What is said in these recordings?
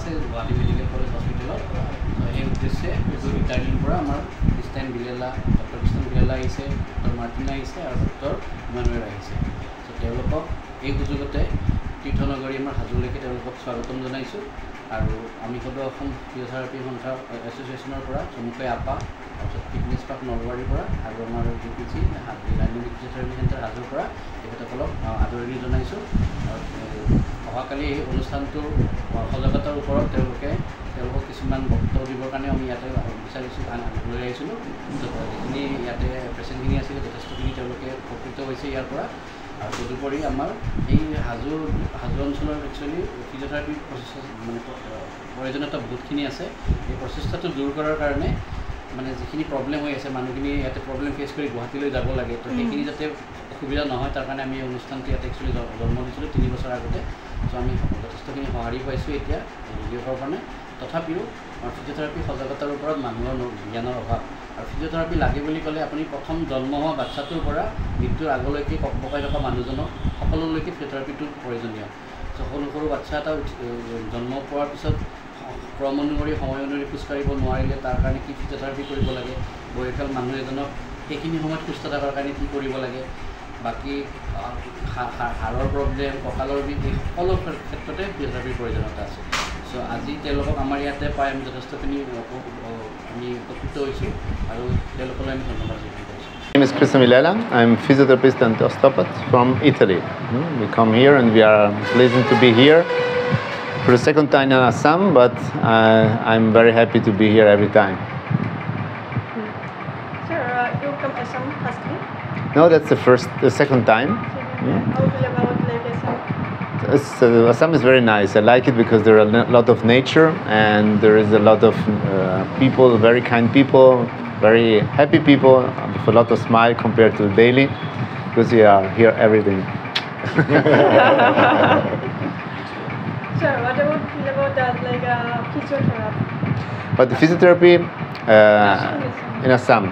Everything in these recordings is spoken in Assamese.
আছে গুৱাহাটী মেডিকেল কলেজ হস্পিটেলত সেই উদ্দেশ্যে 2 দিন পৰা আমাৰ ক্ৰিষ্টাইন বিলেলা ডক্টৰ ক্ৰিষ্টাইন বিলেলা আহিছে ডক্টৰ মাৰ্টিনা আহিছে আৰু ডক্টৰ ইমানুৱেল আহিছে চ' তেওঁলোকক এই সুযোগতে তীৰ্থনগৰী আমাৰ হাজোলৈকে তেওঁলোকক স্বাগতম জনাইছোঁ আৰু আমি সদৌ অসম ফিজিঅ'থেৰাপি সন্থা এছ'চিয়েশ্যনৰ পৰা চমুকৈ আপা তাৰপিছত ফিটনেছ পাৰ্ক নলবাৰীৰ পৰা আৰু আমাৰ UPG ডাইনামিক ফিজিঅ'থেৰাপি চেণ্টাৰ হাজোৰ পৰা তেখেতসকলক আদৰণি জনাইছোঁ অহাকালি এই অনুষ্ঠানটোৰ সজাগতাৰ ওপৰত তেওঁলোকক কিছুমান বক্তব্য দিবৰ কাৰণে আমি ইয়াতে বিচাৰিছোঁ লৈ আহিছিলোঁ যিখিনি ইয়াতে পেচেণ্টখিনি আছিলে যথেষ্টখিনি তেওঁলোকে উপকৃত হৈছে ইয়াৰ পৰা আৰু তদুপৰি আমাৰ এই হাজো অঞ্চলৰ একচুৱেলি ফিজিঅ'থেৰাপি প্ৰচেষ্টা মানে প্ৰয়োজনীয়তা বহুতখিনি আছে এই প্ৰচেষ্টাটো দূৰ কৰাৰ কাৰণে মানে যিখিনি প্ৰব্লেম হৈ আছে মানুহখিনি ইয়াতে প্ৰব্লেম ফেচ কৰি গুৱাহাটীলৈ যাব লাগে তো সেইখিনি যাতে অসুবিধা নহয় তাৰ কাৰণে আমি এই অনুষ্ঠানটো ইয়াতে একচুৱেলি জন্ম দিছিলোঁ 3 বছৰ আগতে চ' আমি যথেষ্টখিনি সঁহাৰি পাইছোঁ এতিয়া ৰিলিফৰ কাৰণে তথাপিও ফিজিঅ'থেৰাপি সজাগতাৰ ওপৰত মানুহৰ জ্ঞানৰ অভাৱ আৰু ফিজিঅ'থেৰাপি লাগে বুলি ক'লে আপুনি প্ৰথম জন্ম হোৱা বাচ্ছাটোৰ পৰা মৃত্যুৰ আগলৈকে ককাই থকা মানুহজনক সকলোলৈকে ফিজিঅ'থেৰাপিটো প্ৰয়োজনীয় চ' সৰু বাচ্ছা এটা জন্ম পোৱাৰ পিছত ক্ৰম অনুসৰি সময় অনুসৰি খোজকাঢ়িব নোৱাৰিলে তাৰ কাৰণে কি ফিজিঅ'থেৰাপি কৰিব লাগে বয়সীয়াল মানুহ এজনক সেইখিনি সময়ত সুস্থ থকাৰ কাৰণে কি কৰিব লাগে বাকী হাড়ৰ প্ৰব্লেম কঁকালৰ বিষ এই সকলো ক্ষেত্ৰতে ফিজিঅ'থেৰাপিৰ প্ৰয়োজনীয়তা আছে চ' আজি তেওঁলোকক আমাৰ ইয়াতে পাই আমি যথেষ্টখিনি আমি উপকৃত হৈছোঁ আৰু তেওঁলোকলৈ আমি ধন্যবাদ জ্ঞাপন কৰিছোঁ My name is Cristian Vilela. I'm physiotherapist and osteopath from Italy. We come here and we are pleased to be here for the second time in Assam, but I'm very happy to be here every time. Sir, you come Assam firstly? No, that's the second time. How do you about like Assam? Assam is very nice. I like it because there are a lot of nature and there is a lot of people, very kind people, very happy people, with a lot of smile compared to Delhi, because we are here every day. Sir, what about feel about that like physiotherapy? But the physiotherapy in Assam,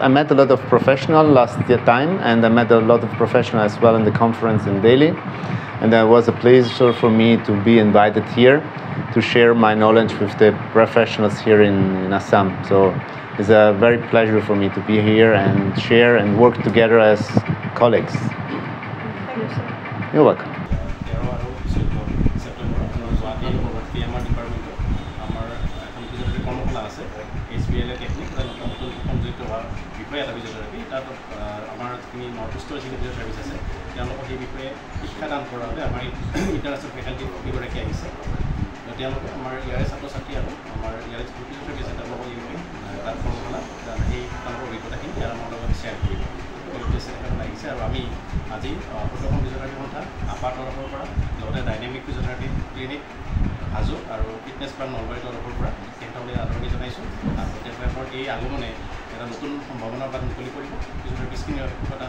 I met a lot of professionals last time, and I met a lot of professionals as well in the conference in Delhi, and it was a pleasure for me to be invited here to share my knowledge with the professionals here in Assam. So it's a very pleasure for me to be here and share and work together as colleagues. Thank you, sir. You're welcome. আমাৰ যিখিনি নৰ্থ ইষ্টৰ যিখিনি ছাৰ্ভিচ আছে তেওঁলোকক সেই বিষয়ে শিক্ষাদান কৰাৰ বাবে আমাৰ ইণ্টাৰনেশ্যনেল ফেকাল্টি কেইগৰাকী আহিছে তেওঁলোকে আমাৰ ইয়াৰে ছাত্ৰ ছাত্ৰী আৰু আমাৰ ইয়াৰে যিটো ফিজিঅ'থেৰাপি আছে তেওঁলোকক এই বিষয়ে তাত কৰ্মশালা সেই তেওঁলোকৰ অভিজ্ঞতাখিনি ইয়াৰ আমাৰ লগত শ্বেয়াৰ কৰিব সেই উদ্দেশ্যে তেখেতসকল আহিছে আৰু আমি আজি সদৌ অসম ফিজিঅ'থেৰাপি সন্থা আপাৰ তৰফৰ পৰা লগতে ডাইনামিক ফিজিঅ'থেৰাপি ক্লিনিক হাজো আৰু ফিটনেছ পাৰ্ক নলবাৰীৰ তৰফৰ পৰা তেখেতসকলে আদৰণি জনাইছোঁ আৰু তেখেতৰ এই আগমনে এটা নতুন সম্ভাৱনাৰ বাট মুকলি কৰিব ফিজিঅ'থেৰাপিষ্টখিনি এটা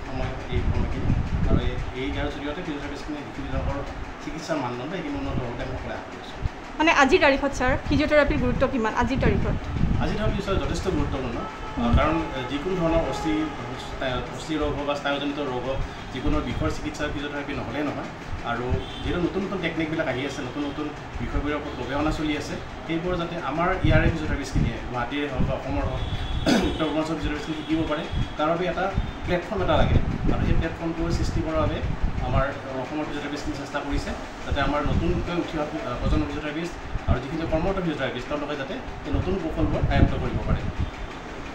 সময় এই সময়খিনি আৰু ইয়াৰ জৰিয়তে ফিজিঅ'থেৰাপিষ্টখিনি যিখিনি তেওঁলোকৰ চিকিৎসাৰ মানদণ্ড সেইখিনি উন্নত হ'বলৈ আমি সকলোৱে আশা কৰিছোঁ মানে আজিৰ তাৰিখত ছাৰ ফিজিঅ'থেৰাপিৰ গুৰুত্ব কিমান আজিৰ তাৰিখত আজিৰ তাৰিখত নিশ্চয় যথেষ্ট গুৰুত্বপূৰ্ণ কাৰণ যিকোনো ধৰণৰ অস্থি ৰোগ হওক বা স্নায়ুজনিত ৰোগ হওক যিকোনো বিষয়ৰ চিকিৎসা ফিজিঅ'থেৰাপি নহ'লেই নহয় আৰু যিহেতু নতুন টেকনিকবিলাক আহি আছে নতুন বিষয়বোৰৰ ওপৰত গৱেষণা চলি আছে সেইবোৰ যাতে আমাৰ ইয়াৰে ফিজিঅ'থেৰাপিষ্টখিনিয়ে গুৱাহাটীৰে হওক বা অসমৰ হওক উত্তৰ পূৰ্বাঞ্চলৰ ফিজিঅ'থেৰাপিষ্টখিনি শিকিব পাৰে তাৰ বাবে এটা প্লেটফৰ্ম এটা লাগে আৰু সেই প্লেটফৰ্মটো সৃষ্টি কৰাৰ বাবে আমাৰ অসমৰ ফিজিঅ'থেৰাপিষ্টখিনি চেষ্টা কৰিছে যাতে আমাৰ নতুনকৈ উঠি অহা প্ৰজন্মৰ ফিজিঅ'থেৰাপিষ্ট আৰু যিখিনি কৰ্মৰত ফিজিঅ'থেৰাপিষ্ট তেওঁলোকে যাতে এই নতুন কৌশলবোৰ আয়ত্ব কৰিব পাৰে